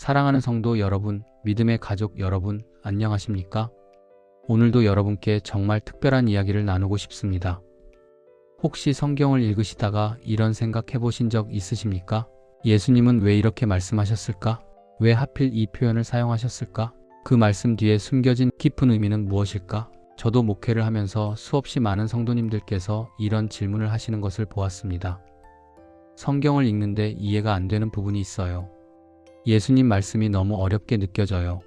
사랑하는 성도 여러분, 믿음의 가족 여러분, 안녕하십니까? 오늘도 여러분께 정말 특별한 이야기를 나누고 싶습니다. 혹시 성경을 읽으시다가 이런 생각 해보신 적 있으십니까? 예수님은 왜 이렇게 말씀하셨을까? 왜 하필 이 표현을 사용하셨을까? 그 말씀 뒤에 숨겨진 깊은 의미는 무엇일까? 저도 목회를 하면서 수없이 많은 성도님들께서 이런 질문을 하시는 것을 보았습니다. 성경을 읽는데 이해가 안 되는 부분이 있어요. 예수님 말씀이 너무 어렵게 느껴져요.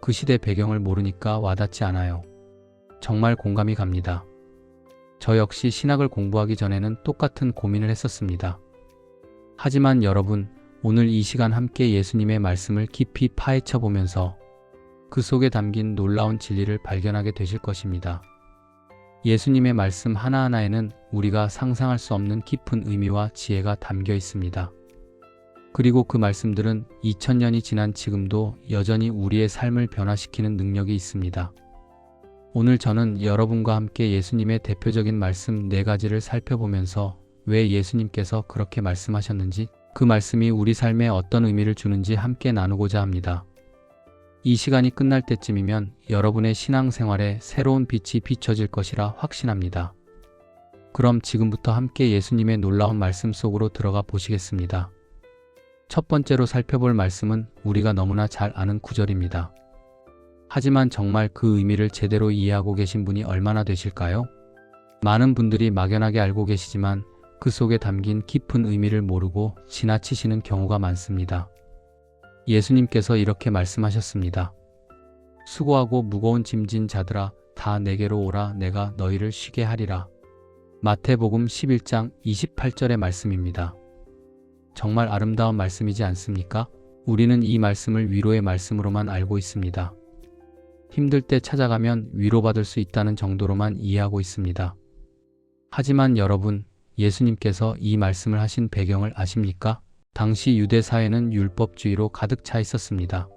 그 시대 배경을 모르니까 와닿지 않아요. 정말 공감이 갑니다. 저 역시 신학을 공부하기 전에는 똑같은 고민을 했었습니다. 하지만 여러분, 오늘 이 시간 함께 예수님의 말씀을 깊이 파헤쳐 보면서 그 속에 담긴 놀라운 진리를 발견하게 되실 것입니다. 예수님의 말씀 하나하나에는 우리가 상상할 수 없는 깊은 의미와 지혜가 담겨 있습니다. 그리고 그 말씀들은 2000년이 지난 지금도 여전히 우리의 삶을 변화시키는 능력이 있습니다. 오늘 저는 여러분과 함께 예수님의 대표적인 말씀 4가지를 살펴보면서 왜 예수님께서 그렇게 말씀하셨는지, 그 말씀이 우리 삶에 어떤 의미를 주는지 함께 나누고자 합니다. 이 시간이 끝날 때쯤이면 여러분의 신앙생활에 새로운 빛이 비춰질 것이라 확신합니다. 그럼 지금부터 함께 예수님의 놀라운 말씀 속으로 들어가 보시겠습니다. 첫 번째로 살펴볼 말씀은 우리가 너무나 잘 아는 구절입니다. 하지만 정말 그 의미를 제대로 이해하고 계신 분이 얼마나 되실까요? 많은 분들이 막연하게 알고 계시지만 그 속에 담긴 깊은 의미를 모르고 지나치시는 경우가 많습니다. 예수님께서 이렇게 말씀하셨습니다. 수고하고 무거운 짐진 자들아, 다 내게로 오라, 내가 너희를 쉬게 하리라. 마태복음 11장 28절의 말씀입니다. 정말 아름다운 말씀이지 않습니까? 우리는 이 말씀을 위로의 말씀으로만 알고 있습니다. 힘들 때 찾아가면 위로받을 수 있다는 정도로만 이해하고 있습니다. 하지만 여러분, 예수님께서 이 말씀을 하신 배경을 아십니까? 당시 유대 사회는 율법주의로 가득 차 있었습니다.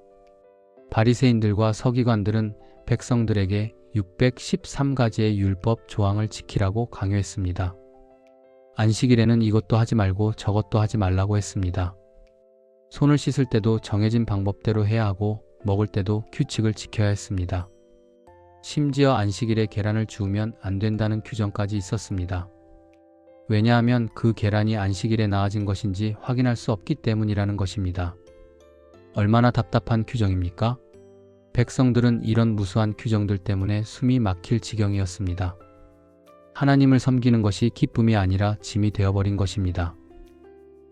바리새인들과 서기관들은 백성들에게 613가지의 율법 조항을 지키라고 강요했습니다. 안식일에는 이것도 하지 말고 저것도 하지 말라고 했습니다. 손을 씻을 때도 정해진 방법대로 해야 하고 먹을 때도 규칙을 지켜야 했습니다. 심지어 안식일에 계란을 주우면 안 된다는 규정까지 있었습니다. 왜냐하면 그 계란이 안식일에 나아진 것인지 확인할 수 없기 때문이라는 것입니다. 얼마나 답답한 규정입니까? 백성들은 이런 무수한 규정들 때문에 숨이 막힐 지경이었습니다. 하나님을 섬기는 것이 기쁨이 아니라 짐이 되어버린 것입니다.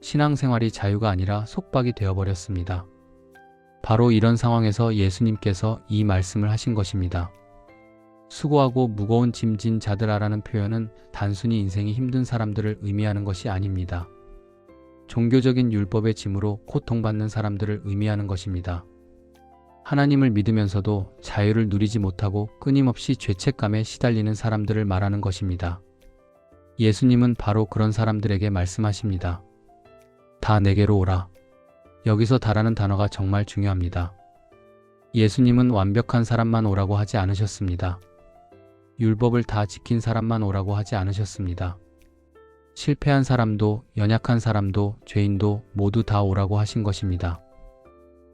신앙생활이 자유가 아니라 속박이 되어버렸습니다. 바로 이런 상황에서 예수님께서 이 말씀을 하신 것입니다. 수고하고 무거운 짐진 자들아라는 표현은 단순히 인생이 힘든 사람들을 의미하는 것이 아닙니다. 종교적인 율법의 짐으로 고통받는 사람들을 의미하는 것입니다. 하나님을 믿으면서도 자유를 누리지 못하고 끊임없이 죄책감에 시달리는 사람들을 말하는 것입니다. 예수님은 바로 그런 사람들에게 말씀하십니다. 다 내게로 오라. 여기서 다라는 단어가 정말 중요합니다. 예수님은 완벽한 사람만 오라고 하지 않으셨습니다. 율법을 다 지킨 사람만 오라고 하지 않으셨습니다. 실패한 사람도, 연약한 사람도, 죄인도 모두 다 오라고 하신 것입니다.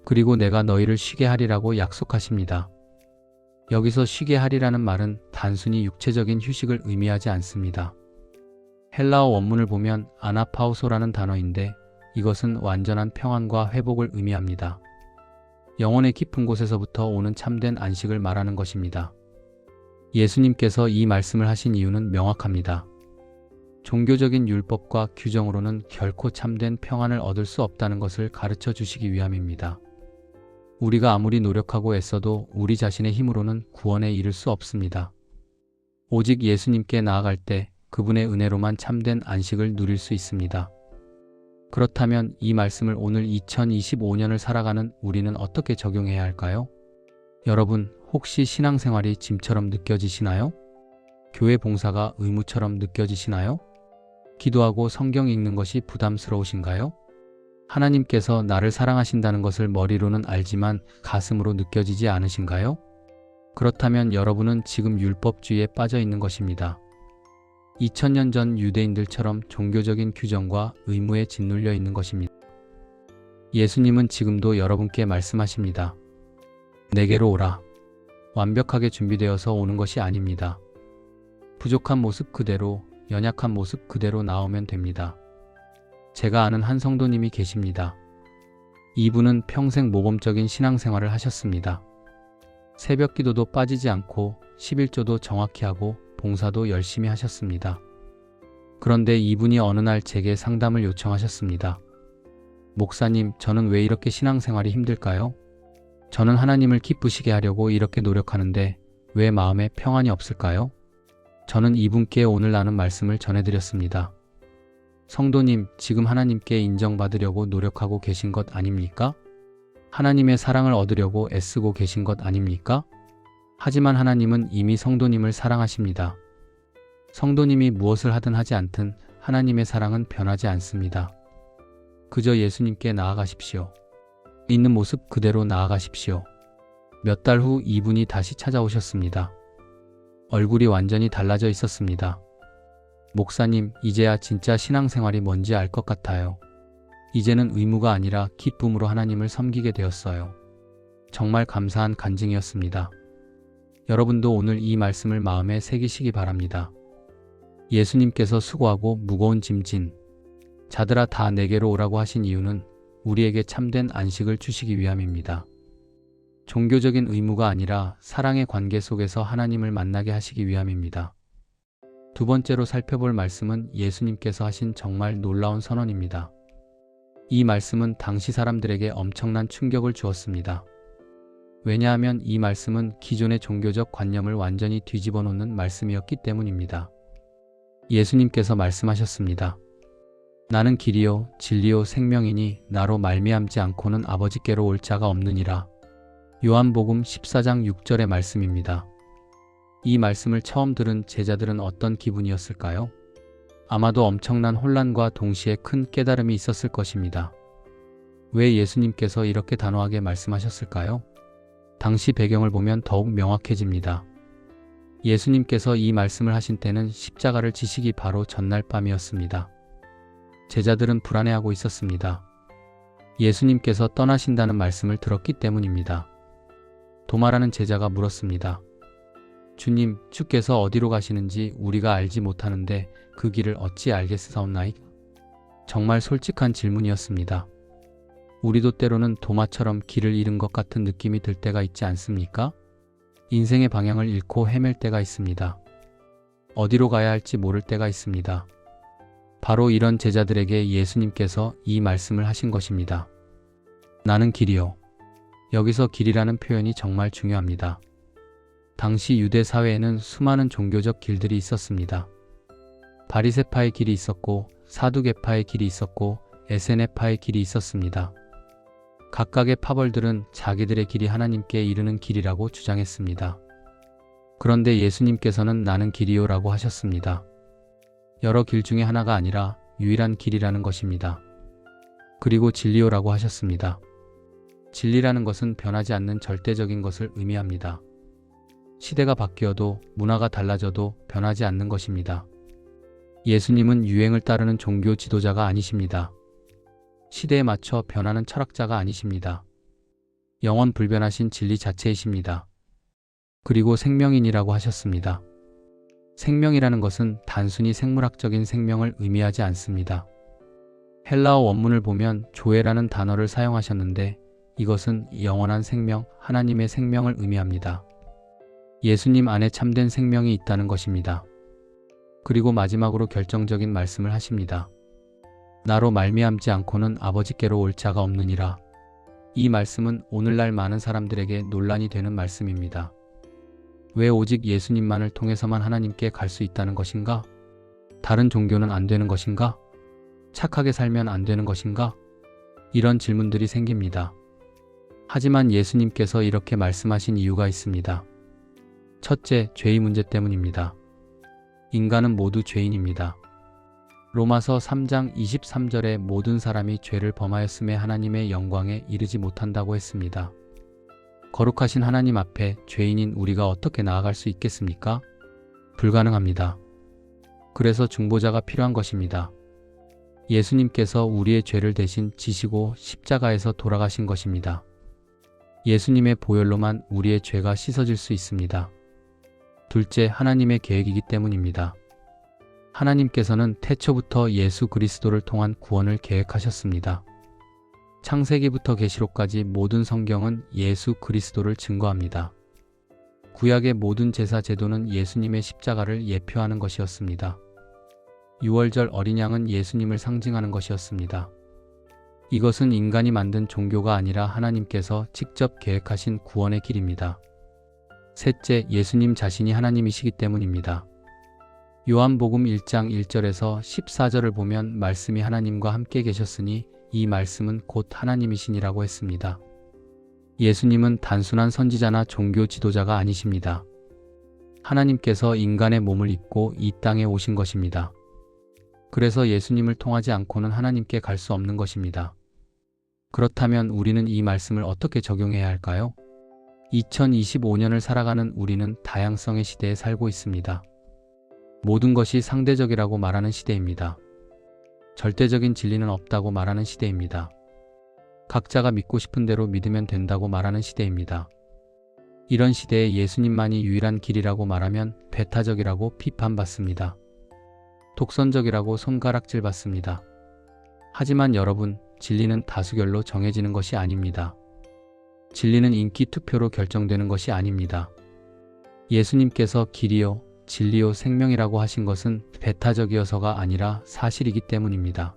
그리고 내가 너희를 쉬게 하리라고 약속하십니다. 여기서 쉬게 하리라는 말은 단순히 육체적인 휴식을 의미하지 않습니다. 헬라어 원문을 보면 아나파우소라는 단어인데 이것은 완전한 평안과 회복을 의미합니다. 영혼의 깊은 곳에서부터 오는 참된 안식을 말하는 것입니다. 예수님께서 이 말씀을 하신 이유는 명확합니다. 종교적인 율법과 규정으로는 결코 참된 평안을 얻을 수 없다는 것을 가르쳐 주시기 위함입니다. 우리가 아무리 노력하고 애써도 우리 자신의 힘으로는 구원에 이를 수 없습니다. 오직 예수님께 나아갈 때 그분의 은혜로만 참된 안식을 누릴 수 있습니다. 그렇다면 이 말씀을 오늘 2025년을 살아가는 우리는 어떻게 적용해야 할까요? 여러분, 혹시 신앙생활이 짐처럼 느껴지시나요? 교회 봉사가 의무처럼 느껴지시나요? 기도하고 성경 읽는 것이 부담스러우신가요? 하나님께서 나를 사랑하신다는 것을 머리로는 알지만 가슴으로 느껴지지 않으신가요? 그렇다면 여러분은 지금 율법주의에 빠져 있는 것입니다. 2000년 전 유대인들처럼 종교적인 규정과 의무에 짓눌려 있는 것입니다. 예수님은 지금도 여러분께 말씀하십니다. 내게로 오라. 완벽하게 준비되어서 오는 것이 아닙니다. 부족한 모습 그대로, 연약한 모습 그대로 나오면 됩니다. 제가 아는 한 성도님이 계십니다. 이분은 평생 모범적인 신앙생활을 하셨습니다. 새벽 기도도 빠지지 않고 11조도 정확히 하고 봉사도 열심히 하셨습니다. 그런데 이분이 어느 날 제게 상담을 요청하셨습니다. 목사님, 저는 왜 이렇게 신앙생활이 힘들까요? 저는 하나님을 기쁘시게 하려고 이렇게 노력하는데 왜 마음에 평안이 없을까요? 저는 이분께 오늘 나눈 말씀을 전해드렸습니다. 성도님, 지금 하나님께 인정받으려고 노력하고 계신 것 아닙니까? 하나님의 사랑을 얻으려고 애쓰고 계신 것 아닙니까? 하지만 하나님은 이미 성도님을 사랑하십니다. 성도님이 무엇을 하든 하지 않든 하나님의 사랑은 변하지 않습니다. 그저 예수님께 나아가십시오. 있는 모습 그대로 나아가십시오. 몇 달 후 이분이 다시 찾아오셨습니다. 얼굴이 완전히 달라져 있었습니다. 목사님, 이제야 진짜 신앙생활이 뭔지 알 것 같아요. 이제는 의무가 아니라 기쁨으로 하나님을 섬기게 되었어요. 정말 감사한 간증이었습니다. 여러분도 오늘 이 말씀을 마음에 새기시기 바랍니다. 예수님께서 수고하고 무거운 짐 진 자들아 다 내게로 오라고 하신 이유는 우리에게 참된 안식을 주시기 위함입니다. 종교적인 의무가 아니라 사랑의 관계 속에서 하나님을 만나게 하시기 위함입니다. 두 번째로 살펴볼 말씀은 예수님께서 하신 정말 놀라운 선언입니다. 이 말씀은 당시 사람들에게 엄청난 충격을 주었습니다. 왜냐하면 이 말씀은 기존의 종교적 관념을 완전히 뒤집어 놓는 말씀이었기 때문입니다. 예수님께서 말씀하셨습니다. 나는 길이요 진리요 생명이니 나로 말미암지 않고는 아버지께로 올 자가 없느니라. 요한복음 14장 6절의 말씀입니다. 이 말씀을 처음 들은 제자들은 어떤 기분이었을까요? 아마도 엄청난 혼란과 동시에 큰 깨달음이 있었을 것입니다. 왜 예수님께서 이렇게 단호하게 말씀하셨을까요? 당시 배경을 보면 더욱 명확해집니다. 예수님께서 이 말씀을 하신 때는 십자가를 지시기 바로 전날 밤이었습니다. 제자들은 불안해하고 있었습니다. 예수님께서 떠나신다는 말씀을 들었기 때문입니다. 도마라는 제자가 물었습니다. 주님, 주께서 어디로 가시는지 우리가 알지 못하는데 그 길을 어찌 알겠사옵나이까? 정말 솔직한 질문이었습니다. 우리도 때로는 도마처럼 길을 잃은 것 같은 느낌이 들 때가 있지 않습니까? 인생의 방향을 잃고 헤맬 때가 있습니다. 어디로 가야 할지 모를 때가 있습니다. 바로 이런 제자들에게 예수님께서 이 말씀을 하신 것입니다. 나는 길이요. 여기서 길이라는 표현이 정말 중요합니다. 당시 유대 사회에는 수많은 종교적 길들이 있었습니다. 바리새파의 길이 있었고 사두개파의 길이 있었고 에세네파의 길이 있었습니다. 각각의 파벌들은 자기들의 길이 하나님께 이르는 길이라고 주장했습니다. 그런데 예수님께서는 나는 길이요라고 하셨습니다. 여러 길 중에 하나가 아니라 유일한 길이라는 것입니다. 그리고 진리요라고 하셨습니다. 진리라는 것은 변하지 않는 절대적인 것을 의미합니다. 시대가 바뀌어도 문화가 달라져도 변하지 않는 것입니다. 예수님은 유행을 따르는 종교 지도자가 아니십니다. 시대에 맞춰 변하는 철학자가 아니십니다. 영원 불변하신 진리 자체이십니다. 그리고 생명인이라고 하셨습니다. 생명이라는 것은 단순히 생물학적인 생명을 의미하지 않습니다. 헬라어 원문을 보면 조에라는 단어를 사용하셨는데 이것은 영원한 생명, 하나님의 생명을 의미합니다. 예수님 안에 참된 생명이 있다는 것입니다. 그리고 마지막으로 결정적인 말씀을 하십니다. 나로 말미암지 않고는 아버지께로 올 자가 없느니라. 이 말씀은 오늘날 많은 사람들에게 논란이 되는 말씀입니다. 왜 오직 예수님만을 통해서만 하나님께 갈 수 있다는 것인가? 다른 종교는 안 되는 것인가? 착하게 살면 안 되는 것인가? 이런 질문들이 생깁니다. 하지만 예수님께서 이렇게 말씀하신 이유가 있습니다. 첫째, 죄의 문제 때문입니다. 인간은 모두 죄인입니다. 로마서 3장 23절에 모든 사람이 죄를 범하였음에 하나님의 영광에 이르지 못한다고 했습니다. 거룩하신 하나님 앞에 죄인인 우리가 어떻게 나아갈 수 있겠습니까? 불가능합니다. 그래서 중보자가 필요한 것입니다. 예수님께서 우리의 죄를 대신 지시고 십자가에서 돌아가신 것입니다. 예수님의 보혈로만 우리의 죄가 씻어질 수 있습니다. 둘째, 하나님의 계획이기 때문입니다. 하나님께서는 태초부터 예수 그리스도를 통한 구원을 계획하셨습니다. 창세기부터 계시록까지 모든 성경은 예수 그리스도를 증거합니다. 구약의 모든 제사 제도는 예수님의 십자가를 예표하는 것이었습니다. 유월절 어린 양은 예수님을 상징하는 것이었습니다. 이것은 인간이 만든 종교가 아니라 하나님께서 직접 계획하신 구원의 길입니다. 셋째, 예수님 자신이 하나님이시기 때문입니다. 요한복음 1장 1절에서 14절을 보면 말씀이 하나님과 함께 계셨으니 이 말씀은 곧 하나님이시니라고 했습니다. 예수님은 단순한 선지자나 종교 지도자가 아니십니다. 하나님께서 인간의 몸을 입고 이 땅에 오신 것입니다. 그래서 예수님을 통하지 않고는 하나님께 갈 수 없는 것입니다. 그렇다면 우리는 이 말씀을 어떻게 적용해야 할까요? 2025년을 살아가는 우리는 다양성의 시대에 살고 있습니다. 모든 것이 상대적이라고 말하는 시대입니다. 절대적인 진리는 없다고 말하는 시대입니다. 각자가 믿고 싶은 대로 믿으면 된다고 말하는 시대입니다. 이런 시대에 예수님만이 유일한 길이라고 말하면 배타적이라고 비판받습니다. 독선적이라고 손가락질 받습니다. 하지만 여러분, 진리는 다수결로 정해지는 것이 아닙니다. 진리는 인기 투표로 결정되는 것이 아닙니다. 예수님께서 길이요, 진리요, 생명이라고 하신 것은 배타적이어서가 아니라 사실이기 때문입니다.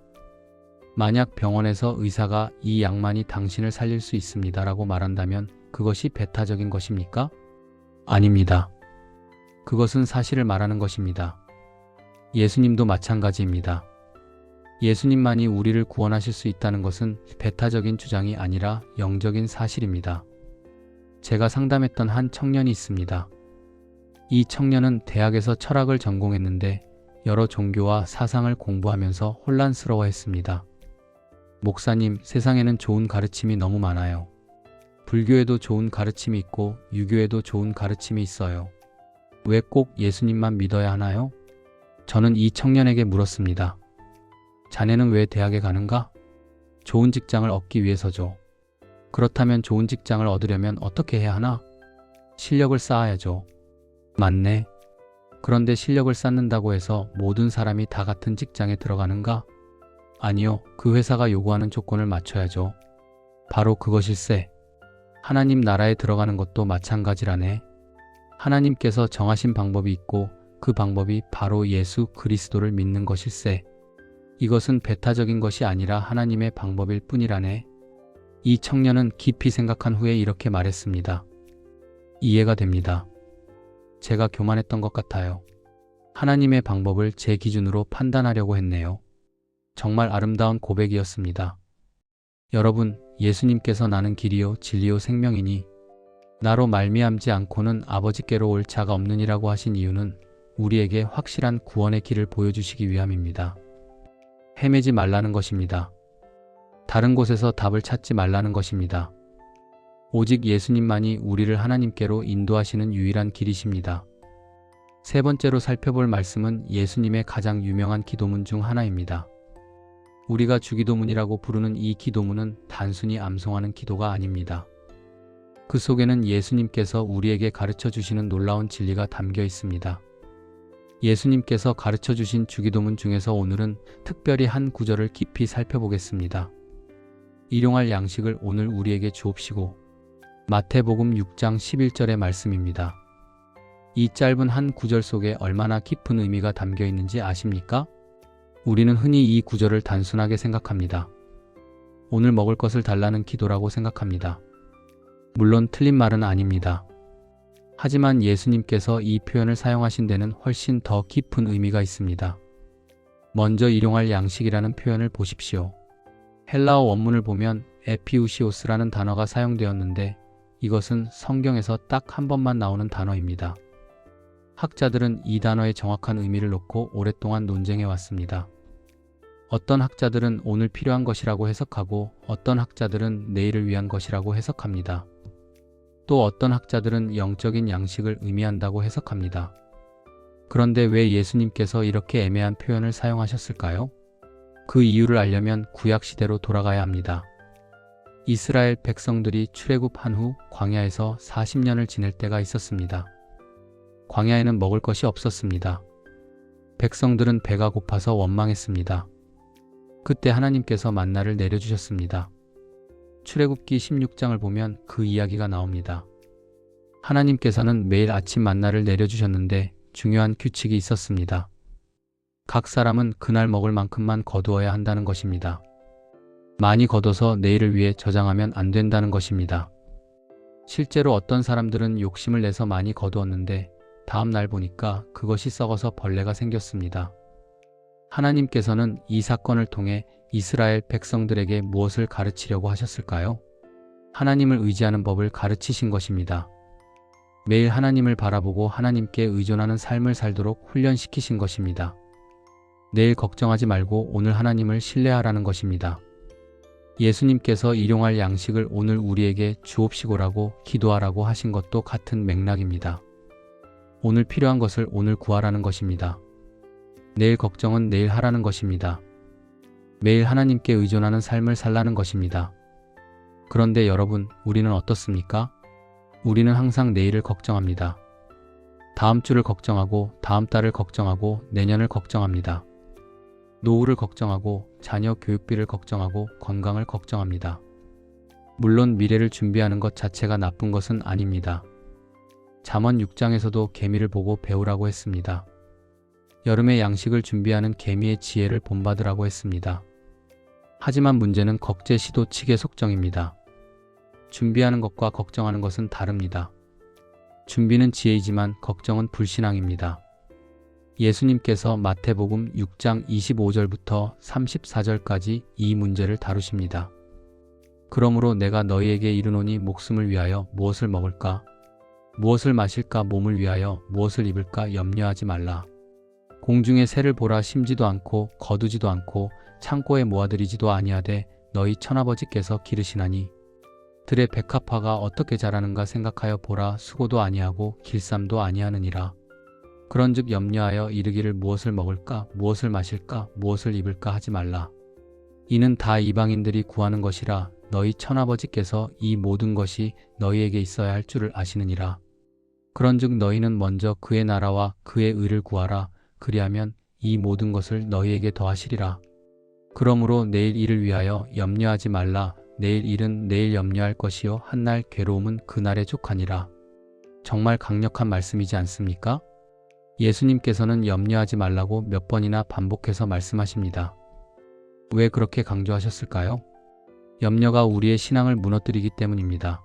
만약 병원에서 의사가 이 약만이 당신을 살릴 수 있습니다 라고 말한다면 그것이 배타적인 것입니까? 아닙니다. 그것은 사실을 말하는 것입니다. 예수님도 마찬가지입니다. 예수님만이 우리를 구원하실 수 있다는 것은 배타적인 주장이 아니라 영적인 사실입니다. 제가 상담했던 한 청년이 있습니다. 이 청년은 대학에서 철학을 전공했는데 여러 종교와 사상을 공부하면서 혼란스러워했습니다. 목사님, 세상에는 좋은 가르침이 너무 많아요. 불교에도 좋은 가르침이 있고 유교에도 좋은 가르침이 있어요. 왜 꼭 예수님만 믿어야 하나요? 저는 이 청년에게 물었습니다. 자네는 왜 대학에 가는가? 좋은 직장을 얻기 위해서죠. 그렇다면 좋은 직장을 얻으려면 어떻게 해야 하나? 실력을 쌓아야죠. 맞네. 그런데 실력을 쌓는다고 해서 모든 사람이 다 같은 직장에 들어가는가? 아니요. 그 회사가 요구하는 조건을 맞춰야죠. 바로 그것일세. 하나님 나라에 들어가는 것도 마찬가지라네. 하나님께서 정하신 방법이 있고 그 방법이 바로 예수 그리스도를 믿는 것일세. 이것은 배타적인 것이 아니라 하나님의 방법일 뿐이라네. 이 청년은 깊이 생각한 후에 이렇게 말했습니다. 이해가 됩니다. 제가 교만했던 것 같아요. 하나님의 방법을 제 기준으로 판단하려고 했네요. 정말 아름다운 고백이었습니다. 여러분, 예수님께서 나는 길이요 진리요 생명이니 나로 말미암지 않고는 아버지께로 올 자가 없느니라고 하신 이유는 우리에게 확실한 구원의 길을 보여주시기 위함입니다. 헤매지 말라는 것입니다. 다른 곳에서 답을 찾지 말라는 것입니다. 오직 예수님만이 우리를 하나님께로 인도하시는 유일한 길이십니다. 세 번째로 살펴볼 말씀은 예수님의 가장 유명한 기도문 중 하나입니다. 우리가 주기도문이라고 부르는 이 기도문은 단순히 암송하는 기도가 아닙니다. 그 속에는 예수님께서 우리에게 가르쳐 주시는 놀라운 진리가 담겨 있습니다. 예수님께서 가르쳐 주신 주기도문 중에서 오늘은 특별히 한 구절을 깊이 살펴보겠습니다. 일용할 양식을 오늘 우리에게 주옵시고. 마태복음 6장 11절의 말씀입니다. 이 짧은 한 구절 속에 얼마나 깊은 의미가 담겨 있는지 아십니까? 우리는 흔히 이 구절을 단순하게 생각합니다. 오늘 먹을 것을 달라는 기도라고 생각합니다. 물론 틀린 말은 아닙니다. 하지만 예수님께서 이 표현을 사용하신 데는 훨씬 더 깊은 의미가 있습니다. 먼저 일용할 양식이라는 표현을 보십시오. 헬라어 원문을 보면 에피우시오스라는 단어가 사용되었는데 이것은 성경에서 딱 한 번만 나오는 단어입니다. 학자들은 이 단어의 정확한 의미를 놓고 오랫동안 논쟁해 왔습니다. 어떤 학자들은 오늘 필요한 것이라고 해석하고 어떤 학자들은 내일을 위한 것이라고 해석합니다. 또 어떤 학자들은 영적인 양식을 의미한다고 해석합니다. 그런데 왜 예수님께서 이렇게 애매한 표현을 사용하셨을까요? 그 이유를 알려면 구약 시대로 돌아가야 합니다. 이스라엘 백성들이 출애굽한 후 광야에서 40년을 지낼 때가 있었습니다. 광야에는 먹을 것이 없었습니다. 백성들은 배가 고파서 원망했습니다. 그때 하나님께서 만나를 내려주셨습니다. 출애굽기 16장을 보면 그 이야기가 나옵니다. 하나님께서는 매일 아침 만나를 내려주셨는데 중요한 규칙이 있었습니다. 각 사람은 그날 먹을 만큼만 거두어야 한다는 것입니다. 많이 거둬서 내일을 위해 저장하면 안 된다는 것입니다. 실제로 어떤 사람들은 욕심을 내서 많이 거두었는데 다음 날 보니까 그것이 썩어서 벌레가 생겼습니다. 하나님께서는 이 사건을 통해 이스라엘 백성들에게 무엇을 가르치려고 하셨을까요? 하나님을 의지하는 법을 가르치신 것입니다. 매일 하나님을 바라보고 하나님께 의존하는 삶을 살도록 훈련시키신 것입니다. 내일 걱정하지 말고 오늘 하나님을 신뢰하라는 것입니다. 예수님께서 일용할 양식을 오늘 우리에게 주옵시고라고 기도하라고 하신 것도 같은 맥락입니다. 오늘 필요한 것을 오늘 구하라는 것입니다. 내일 걱정은 내일 하라는 것입니다. 매일 하나님께 의존하는 삶을 살라는 것입니다. 그런데 여러분, 우리는 어떻습니까? 우리는 항상 내일을 걱정합니다. 다음 주를 걱정하고 다음 달을 걱정하고 내년을 걱정합니다. 노후를 걱정하고 자녀 교육비를 걱정하고 건강을 걱정합니다. 물론 미래를 준비하는 것 자체가 나쁜 것은 아닙니다. 잠언 6장에서도 개미를 보고 배우라고 했습니다. 여름에 양식을 준비하는 개미의 지혜를 본받으라고 했습니다. 하지만 문제는 걱제시도치개 속정입니다. 준비하는 것과 걱정하는 것은 다릅니다. 준비는 지혜이지만 걱정은 불신앙입니다. 예수님께서 마태복음 6장 25절부터 34절까지 이 문제를 다루십니다. 그러므로 내가 너희에게 이르노니 목숨을 위하여 무엇을 먹을까? 무엇을 마실까? 몸을 위하여 무엇을 입을까? 염려하지 말라. 공중의 새를 보라. 심지도 않고 거두지도 않고 창고에 모아들이지도 아니하되 너희 천아버지께서 기르시나니 들의 백합화가 어떻게 자라는가 생각하여 보라. 수고도 아니하고 길쌈도 아니하느니라. 그런즉 염려하여 이르기를 무엇을 먹을까? 무엇을 마실까? 무엇을 입을까? 하지 말라. 이는 다 이방인들이 구하는 것이라. 너희 천아버지께서 이 모든 것이 너희에게 있어야 할 줄을 아시느니라. 그런즉 너희는 먼저 그의 나라와 그의 의를 구하라. 그리하면 이 모든 것을 너희에게 더하시리라. 그러므로 내일 일을 위하여 염려하지 말라. 내일 일은 내일 염려할 것이요 한날 괴로움은 그날에 족하니라. 정말 강력한 말씀이지 않습니까? 예수님께서는 염려하지 말라고 몇 번이나 반복해서 말씀하십니다. 왜 그렇게 강조하셨을까요? 염려가 우리의 신앙을 무너뜨리기 때문입니다.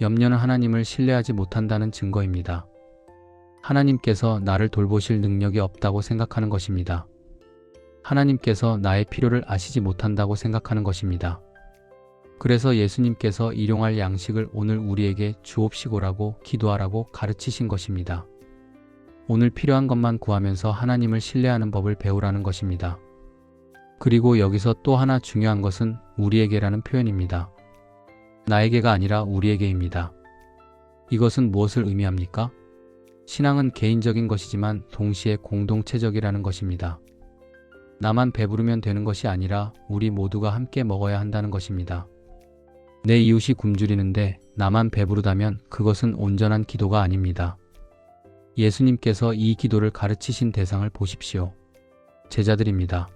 염려는 하나님을 신뢰하지 못한다는 증거입니다. 하나님께서 나를 돌보실 능력이 없다고 생각하는 것입니다. 하나님께서 나의 필요를 아시지 못한다고 생각하는 것입니다. 그래서 예수님께서 일용할 양식을 오늘 우리에게 주옵시고라고 기도하라고 가르치신 것입니다. 오늘 필요한 것만 구하면서 하나님을 신뢰하는 법을 배우라는 것입니다. 그리고 여기서 또 하나 중요한 것은 우리에게라는 표현입니다. 나에게가 아니라 우리에게입니다. 이것은 무엇을 의미합니까? 신앙은 개인적인 것이지만 동시에 공동체적이라는 것입니다. 나만 배부르면 되는 것이 아니라 우리 모두가 함께 먹어야 한다는 것입니다. 내 이웃이 굶주리는데 나만 배부르다면 그것은 온전한 기도가 아닙니다. 예수님께서 이 기도를 가르치신 대상을 보십시오. 제자들입니다.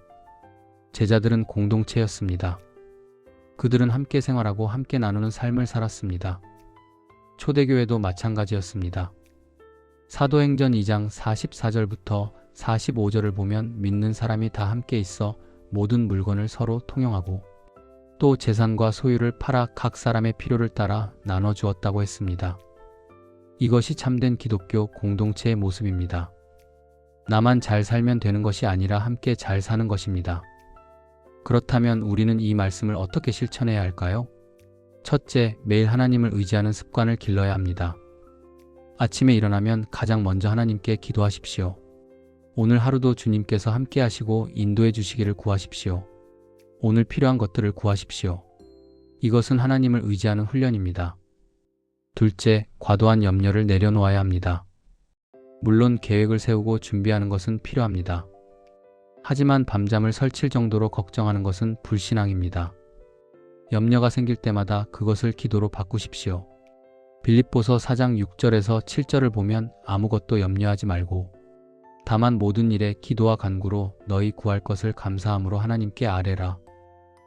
제자들은 공동체였습니다. 그들은 함께 생활하고 함께 나누는 삶을 살았습니다. 초대교회도 마찬가지였습니다. 사도행전 2장 44절부터 45절을 보면 믿는 사람이 다 함께 있어 모든 물건을 서로 통용하고 또 재산과 소유를 팔아 각 사람의 필요를 따라 나눠주었다고 했습니다. 이것이 참된 기독교 공동체의 모습입니다. 나만 잘 살면 되는 것이 아니라 함께 잘 사는 것입니다. 그렇다면 우리는 이 말씀을 어떻게 실천해야 할까요? 첫째, 매일 하나님을 의지하는 습관을 길러야 합니다. 아침에 일어나면 가장 먼저 하나님께 기도하십시오. 오늘 하루도 주님께서 함께 하시고 인도해 주시기를 구하십시오. 오늘 필요한 것들을 구하십시오. 이것은 하나님을 의지하는 훈련입니다. 둘째, 과도한 염려를 내려놓아야 합니다. 물론 계획을 세우고 준비하는 것은 필요합니다. 하지만 밤잠을 설칠 정도로 걱정하는 것은 불신앙입니다. 염려가 생길 때마다 그것을 기도로 바꾸십시오. 빌립보서 4장 6절에서 7절을 보면 아무것도 염려하지 말고 다만 모든 일에 기도와 간구로 너희 구할 것을 감사함으로 하나님께 아뢰라.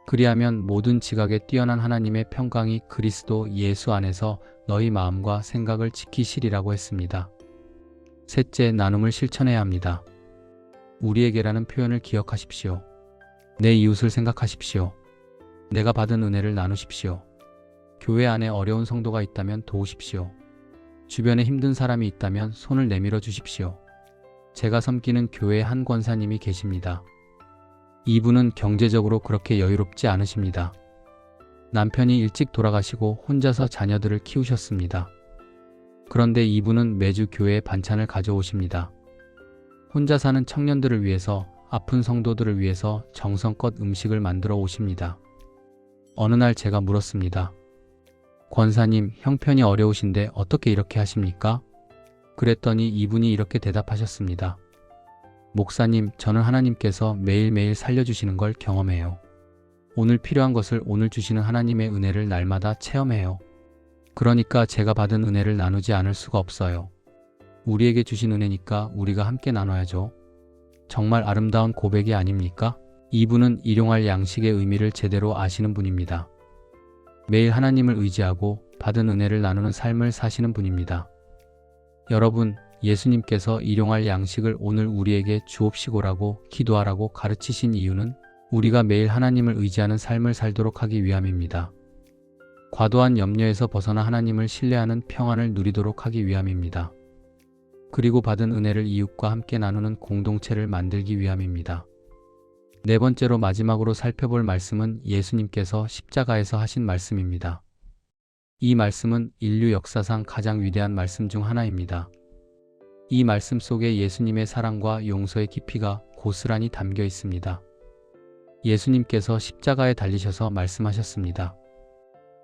그리하면 모든 지각에 뛰어난 하나님의 평강이 그리스도 예수 안에서 너희 마음과 생각을 지키시리라고 했습니다. 셋째, 나눔을 실천해야 합니다. 우리에게라는 표현을 기억하십시오. 내 이웃을 생각하십시오. 내가 받은 은혜를 나누십시오. 교회 안에 어려운 성도가 있다면 도우십시오. 주변에 힘든 사람이 있다면 손을 내밀어 주십시오. 제가 섬기는 교회에 한 권사님이 계십니다. 이분은 경제적으로 그렇게 여유롭지 않으십니다. 남편이 일찍 돌아가시고 혼자서 자녀들을 키우셨습니다. 그런데 이분은 매주 교회에 반찬을 가져오십니다. 혼자 사는 청년들을 위해서, 아픈 성도들을 위해서 정성껏 음식을 만들어 오십니다. 어느 날 제가 물었습니다. 권사님, 형편이 어려우신데 어떻게 이렇게 하십니까? 그랬더니 이분이 이렇게 대답하셨습니다. 목사님, 저는 하나님께서 매일매일 살려주시는 걸 경험해요. 오늘 필요한 것을 오늘 주시는 하나님의 은혜를 날마다 체험해요. 그러니까 제가 받은 은혜를 나누지 않을 수가 없어요. 우리에게 주신 은혜니까 우리가 함께 나눠야죠. 정말 아름다운 고백이 아닙니까? 이분은 일용할 양식의 의미를 제대로 아시는 분입니다. 매일 하나님을 의지하고 받은 은혜를 나누는 삶을 사시는 분입니다. 여러분, 예수님께서 일용할 양식을 오늘 우리에게 주옵시고라고 기도하라고 가르치신 이유는 우리가 매일 하나님을 의지하는 삶을 살도록 하기 위함입니다. 과도한 염려에서 벗어나 하나님을 신뢰하는 평안을 누리도록 하기 위함입니다. 그리고 받은 은혜를 이웃과 함께 나누는 공동체를 만들기 위함입니다. 네 번째로 마지막으로 살펴볼 말씀은 예수님께서 십자가에서 하신 말씀입니다. 이 말씀은 인류 역사상 가장 위대한 말씀 중 하나입니다. 이 말씀 속에 예수님의 사랑과 용서의 깊이가 고스란히 담겨 있습니다. 예수님께서 십자가에 달리셔서 말씀하셨습니다.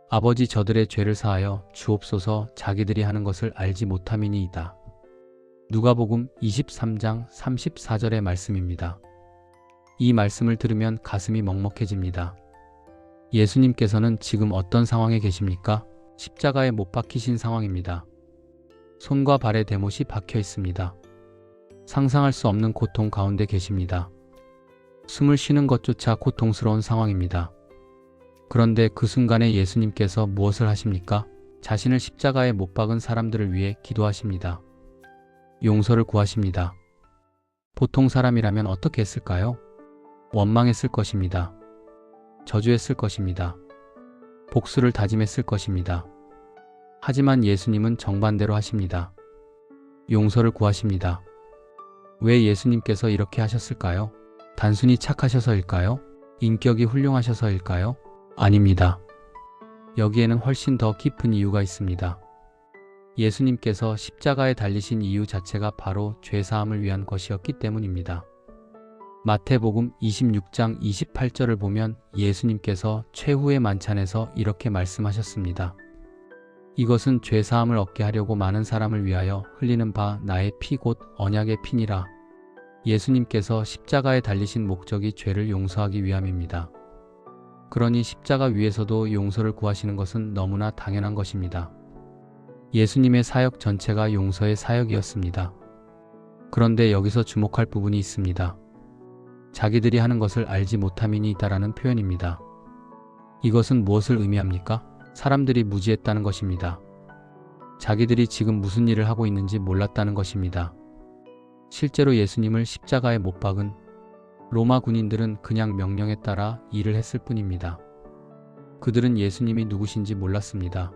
아버지, 저들의 죄를 사하여 주옵소서. 자기들이 하는 것을 알지 못함이니이다. 누가복음 23장 34절의 말씀입니다. 이 말씀을 들으면 가슴이 먹먹해집니다. 예수님께서는 지금 어떤 상황에 계십니까? 십자가에 못 박히신 상황입니다. 손과 발에 대못이 박혀 있습니다. 상상할 수 없는 고통 가운데 계십니다. 숨을 쉬는 것조차 고통스러운 상황입니다. 그런데 그 순간에 예수님께서 무엇을 하십니까? 자신을 십자가에 못 박은 사람들을 위해 기도하십니다. 용서를 구하십니다. 보통 사람이라면 어떻게 했을까요? 원망했을 것입니다. 저주했을 것입니다. 복수를 다짐했을 것입니다. 하지만 예수님은 정반대로 하십니다. 용서를 구하십니다. 왜 예수님께서 이렇게 하셨을까요? 단순히 착하셔서일까요? 인격이 훌륭하셔서일까요? 아닙니다. 여기에는 훨씬 더 깊은 이유가 있습니다. 예수님께서 십자가에 달리신 이유 자체가 바로 죄사함을 위한 것이었기 때문입니다. 마태복음 26장 28절을 보면 예수님께서 최후의 만찬에서 이렇게 말씀하셨습니다. 이것은 죄사함을 얻게 하려고 많은 사람을 위하여 흘리는 바 나의 피 곧 언약의 피니라. 예수님께서 십자가에 달리신 목적이 죄를 용서하기 위함입니다. 그러니 십자가 위에서도 용서를 구하시는 것은 너무나 당연한 것입니다. 예수님의 사역 전체가 용서의 사역이었습니다. 그런데 여기서 주목할 부분이 있습니다. 자기들이 하는 것을 알지 못함이니이다라는 표현입니다. 이것은 무엇을 의미합니까? 사람들이 무지했다는 것입니다. 자기들이 지금 무슨 일을 하고 있는지 몰랐다는 것입니다. 실제로 예수님을 십자가에 못 박은 로마 군인들은 그냥 명령에 따라 일을 했을 뿐입니다. 그들은 예수님이 누구신지 몰랐습니다.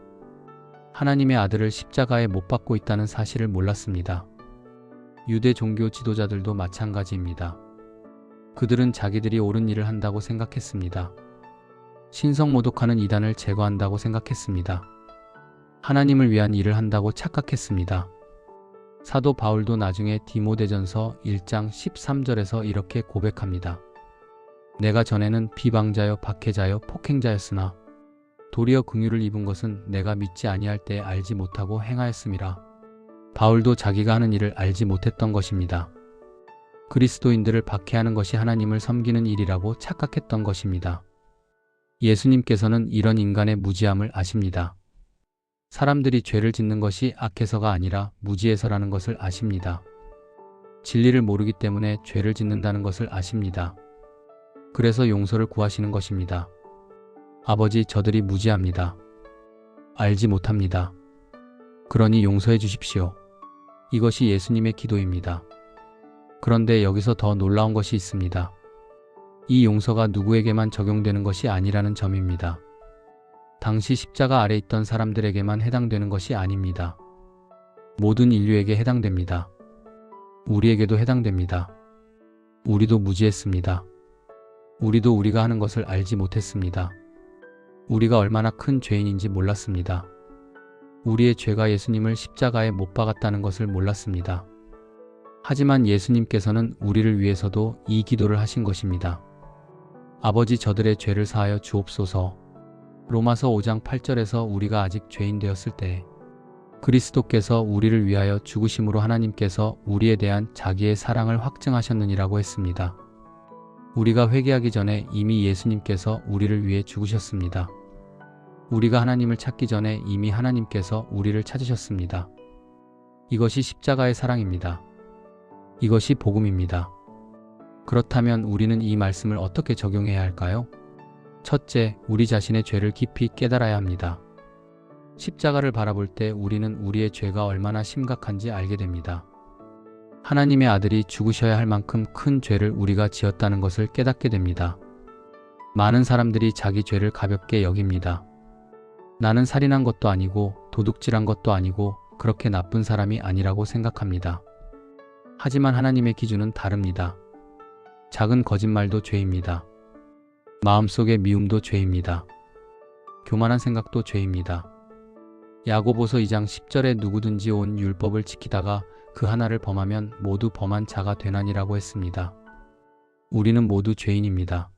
하나님의 아들을 십자가에 못 박고 있다는 사실을 몰랐습니다. 유대 종교 지도자들도 마찬가지입니다. 그들은 자기들이 옳은 일을 한다고 생각했습니다. 신성모독하는 이단을 제거한다고 생각했습니다. 하나님을 위한 일을 한다고 착각했습니다. 사도 바울도 나중에 디모데전서 1장 13절에서 이렇게 고백합니다. 내가 전에는 비방자여 박해자여 폭행자였으나 도리어 긍휼을 입은 것은 내가 믿지 아니할 때에 알지 못하고 행하였음이라. 바울도 자기가 하는 일을 알지 못했던 것입니다. 그리스도인들을 박해하는 것이 하나님을 섬기는 일이라고 착각했던 것입니다. 예수님께서는 이런 인간의 무지함을 아십니다. 사람들이 죄를 짓는 것이 악해서가 아니라 무지해서라는 것을 아십니다. 진리를 모르기 때문에 죄를 짓는다는 것을 아십니다. 그래서 용서를 구하시는 것입니다. 아버지, 저들이 무지합니다. 알지 못합니다. 그러니 용서해 주십시오. 이것이 예수님의 기도입니다. 그런데 여기서 더 놀라운 것이 있습니다. 이 용서가 누구에게만 적용되는 것이 아니라는 점입니다. 당시 십자가 아래 있던 사람들에게만 해당되는 것이 아닙니다. 모든 인류에게 해당됩니다. 우리에게도 해당됩니다. 우리도 무지했습니다. 우리도 우리가 하는 것을 알지 못했습니다. 우리가 얼마나 큰 죄인인지 몰랐습니다. 우리의 죄가 예수님을 십자가에 못 박았다는 것을 몰랐습니다. 하지만 예수님께서는 우리를 위해서도 이 기도를 하신 것입니다. 아버지, 저들의 죄를 사하여 주옵소서. 로마서 5장 8절에서 우리가 아직 죄인 되었을 때 그리스도께서 우리를 위하여 죽으심으로 하나님께서 우리에 대한 자기의 사랑을 확증하셨느니라고 했습니다. 우리가 회개하기 전에 이미 예수님께서 우리를 위해 죽으셨습니다. 우리가 하나님을 찾기 전에 이미 하나님께서 우리를 찾으셨습니다. 이것이 십자가의 사랑입니다. 이것이 복음입니다. 그렇다면 우리는 이 말씀을 어떻게 적용해야 할까요? 첫째, 우리 자신의 죄를 깊이 깨달아야 합니다. 십자가를 바라볼 때 우리는 우리의 죄가 얼마나 심각한지 알게 됩니다. 하나님의 아들이 죽으셔야 할 만큼 큰 죄를 우리가 지었다는 것을 깨닫게 됩니다. 많은 사람들이 자기 죄를 가볍게 여깁니다. 나는 살인한 것도 아니고 도둑질한 것도 아니고 그렇게 나쁜 사람이 아니라고 생각합니다. 하지만 하나님의 기준은 다릅니다. 작은 거짓말도 죄입니다. 마음속의 미움도 죄입니다. 교만한 생각도 죄입니다. 야고보서 2장 10절에 누구든지 온 율법을 지키다가 그 하나를 범하면 모두 범한 자가 되나니라고 했습니다. 우리는 모두 죄인입니다.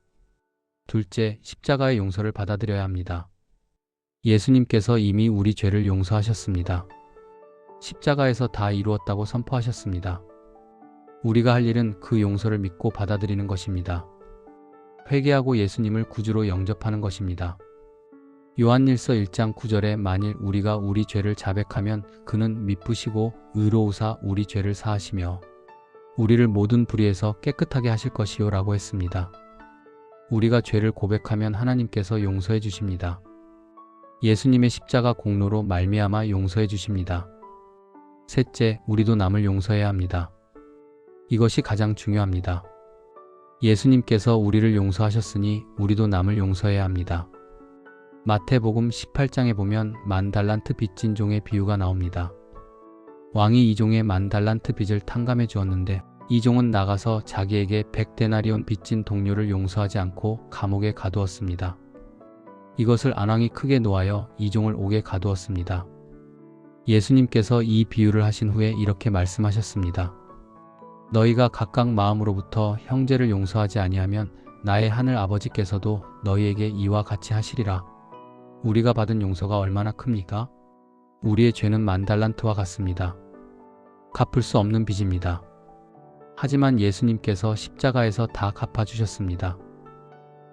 둘째, 십자가의 용서를 받아들여야 합니다. 예수님께서 이미 우리 죄를 용서하셨습니다. 십자가에서 다 이루었다고 선포하셨습니다. 우리가 할 일은 그 용서를 믿고 받아들이는 것입니다. 회개하고 예수님을 구주로 영접하는 것입니다. 요한일서 1장 9절에 만일 우리가 우리 죄를 자백하면 그는 미쁘시고 의로우사 우리 죄를 사하시며 우리를 모든 불의에서 깨끗하게 하실 것이요 라고 했습니다. 우리가 죄를 고백하면 하나님께서 용서해 주십니다. 예수님의 십자가 공로로 말미암아 용서해 주십니다. 셋째, 우리도 남을 용서해야 합니다. 이것이 가장 중요합니다. 예수님께서 우리를 용서하셨으니 우리도 남을 용서해야 합니다. 마태복음 18장에 보면 10,000달란트 빚진 종의 비유가 나옵니다. 왕이 이 종의 10,000달란트 빚을 탕감해 주었는데 이 종은 나가서 자기에게 100데나리온 빚진 동료를 용서하지 않고 감옥에 가두었습니다. 이것을 안왕이 크게 노하여 이 종을 옥에 가두었습니다. 예수님께서 이 비유를 하신 후에 이렇게 말씀하셨습니다. 너희가 각각 마음으로부터 형제를 용서하지 아니하면 나의 하늘 아버지께서도 너희에게 이와 같이 하시리라. 우리가 받은 용서가 얼마나 큽니까? 우리의 죄는 10,000달란트와 같습니다. 갚을 수 없는 빚입니다. 하지만 예수님께서 십자가에서 다 갚아주셨습니다.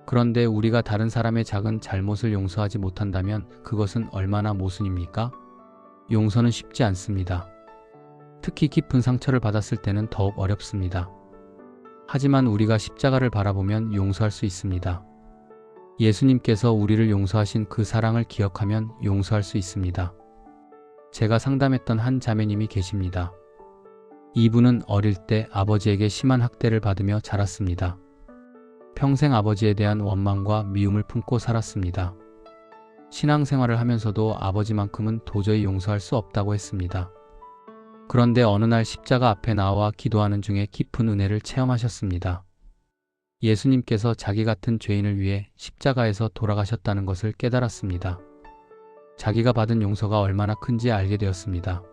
그런데 우리가 다른 사람의 작은 잘못을 용서하지 못한다면 그것은 얼마나 모순입니까? 용서는 쉽지 않습니다. 특히 깊은 상처를 받았을 때는 더욱 어렵습니다. 하지만 우리가 십자가를 바라보면 용서할 수 있습니다. 예수님께서 우리를 용서하신 그 사랑을 기억하면 용서할 수 있습니다. 제가 상담했던 한 자매님이 계십니다. 이분은 어릴 때 아버지에게 심한 학대를 받으며 자랐습니다. 평생 아버지에 대한 원망과 미움을 품고 살았습니다. 신앙생활을 하면서도 아버지만큼은 도저히 용서할 수 없다고 했습니다. 그런데 어느 날 십자가 앞에 나와 기도하는 중에 깊은 은혜를 체험하셨습니다. 예수님께서 자기 같은 죄인을 위해 십자가에서 돌아가셨다는 것을 깨달았습니다. 자기가 받은 용서가 얼마나 큰지 알게 되었습니다.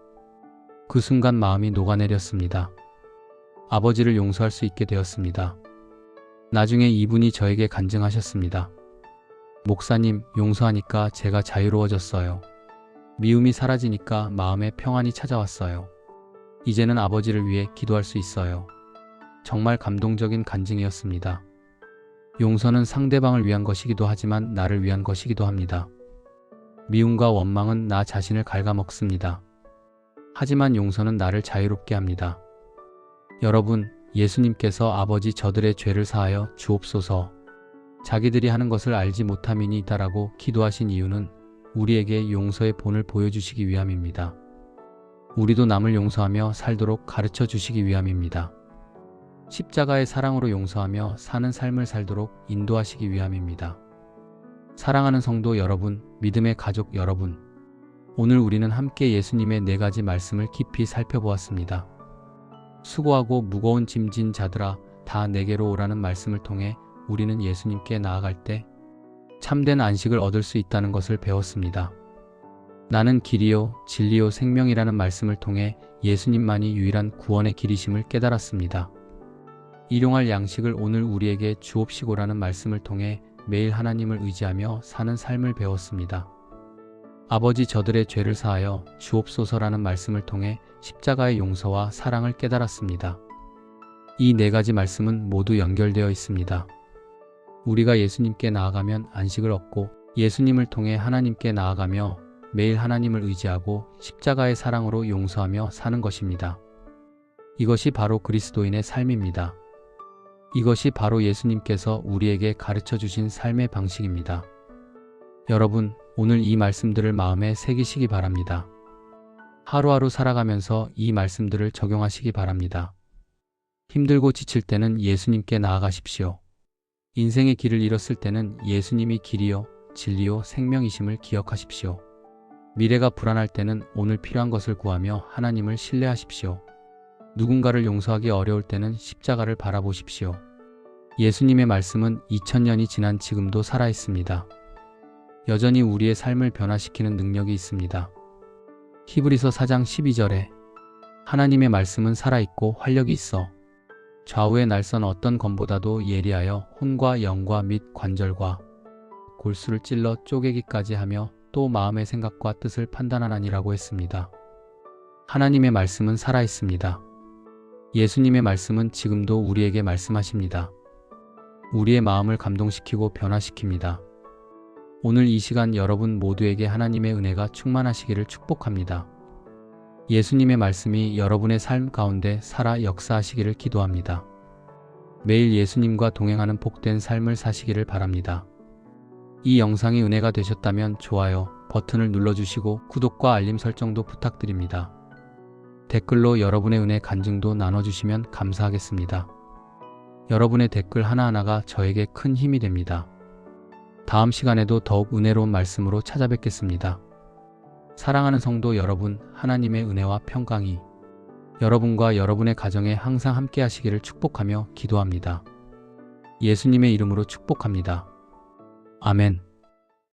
그 순간 마음이 녹아내렸습니다. 아버지를 용서할 수 있게 되었습니다. 나중에 이분이 저에게 간증하셨습니다. 목사님, 용서하니까 제가 자유로워졌어요. 미움이 사라지니까 마음에 평안이 찾아왔어요. 이제는 아버지를 위해 기도할 수 있어요. 정말 감동적인 간증이었습니다. 용서는 상대방을 위한 것이기도 하지만 나를 위한 것이기도 합니다. 미움과 원망은 나 자신을 갉아먹습니다. 하지만 용서는 나를 자유롭게 합니다. 여러분, 예수님께서 아버지 저들의 죄를 사하여 주옵소서, 자기들이 하는 것을 알지 못함이니이다라고 기도하신 이유는 우리에게 용서의 본을 보여주시기 위함입니다. 우리도 남을 용서하며 살도록 가르쳐 주시기 위함입니다. 십자가의 사랑으로 용서하며 사는 삶을 살도록 인도하시기 위함입니다. 사랑하는 성도 여러분, 믿음의 가족 여러분, 오늘 우리는 함께 예수님의 4가지 말씀을 깊이 살펴보았습니다. 수고하고 무거운 짐진 자들아 다 내게로 오라는 말씀을 통해 우리는 예수님께 나아갈 때 참된 안식을 얻을 수 있다는 것을 배웠습니다. 나는 길이요 진리요 생명이라는 말씀을 통해 예수님만이 유일한 구원의 길이심을 깨달았습니다. 일용할 양식을 오늘 우리에게 주옵시고라는 말씀을 통해 매일 하나님을 의지하며 사는 삶을 배웠습니다. 아버지 저들의 죄를 사하여 주옵소서라는 말씀을 통해 십자가의 용서와 사랑을 깨달았습니다. 이 4가지 말씀은 모두 연결되어 있습니다. 우리가 예수님께 나아가면 안식을 얻고 예수님을 통해 하나님께 나아가며 매일 하나님을 의지하고 십자가의 사랑으로 용서하며 사는 것입니다. 이것이 바로 그리스도인의 삶입니다. 이것이 바로 예수님께서 우리에게 가르쳐 주신 삶의 방식입니다. 여러분, 오늘 이 말씀들을 마음에 새기시기 바랍니다. 하루하루 살아가면서 이 말씀들을 적용하시기 바랍니다. 힘들고 지칠 때는 예수님께 나아가십시오. 인생의 길을 잃었을 때는 예수님이 길이요 진리요 생명이심을 기억하십시오. 미래가 불안할 때는 오늘 필요한 것을 구하며 하나님을 신뢰하십시오. 누군가를 용서하기 어려울 때는 십자가를 바라보십시오. 예수님의 말씀은 2000년이 지난 지금도 살아있습니다. 여전히 우리의 삶을 변화시키는 능력이 있습니다. 히브리서 4장 12절에 하나님의 말씀은 살아있고 활력이 있어 좌우에 날선 어떤 검보다도 예리하여 혼과 영과 및 관절과 골수를 찔러 쪼개기까지 하며 또 마음의 생각과 뜻을 판단하나니라고 했습니다. 하나님의 말씀은 살아있습니다. 예수님의 말씀은 지금도 우리에게 말씀하십니다. 우리의 마음을 감동시키고 변화시킵니다. 오늘 이 시간 여러분 모두에게 하나님의 은혜가 충만하시기를 축복합니다. 예수님의 말씀이 여러분의 삶 가운데 살아 역사하시기를 기도합니다. 매일 예수님과 동행하는 복된 삶을 사시기를 바랍니다. 이 영상이 은혜가 되셨다면 좋아요 버튼을 눌러주시고 구독과 알림 설정도 부탁드립니다. 댓글로 여러분의 은혜 간증도 나눠주시면 감사하겠습니다. 여러분의 댓글 하나하나가 저에게 큰 힘이 됩니다. 다음 시간에도 더욱 은혜로운 말씀으로 찾아뵙겠습니다. 사랑하는 성도 여러분, 하나님의 은혜와 평강이 여러분과 여러분의 가정에 항상 함께 하시기를 축복하며 기도합니다. 예수님의 이름으로 축복합니다. 아멘.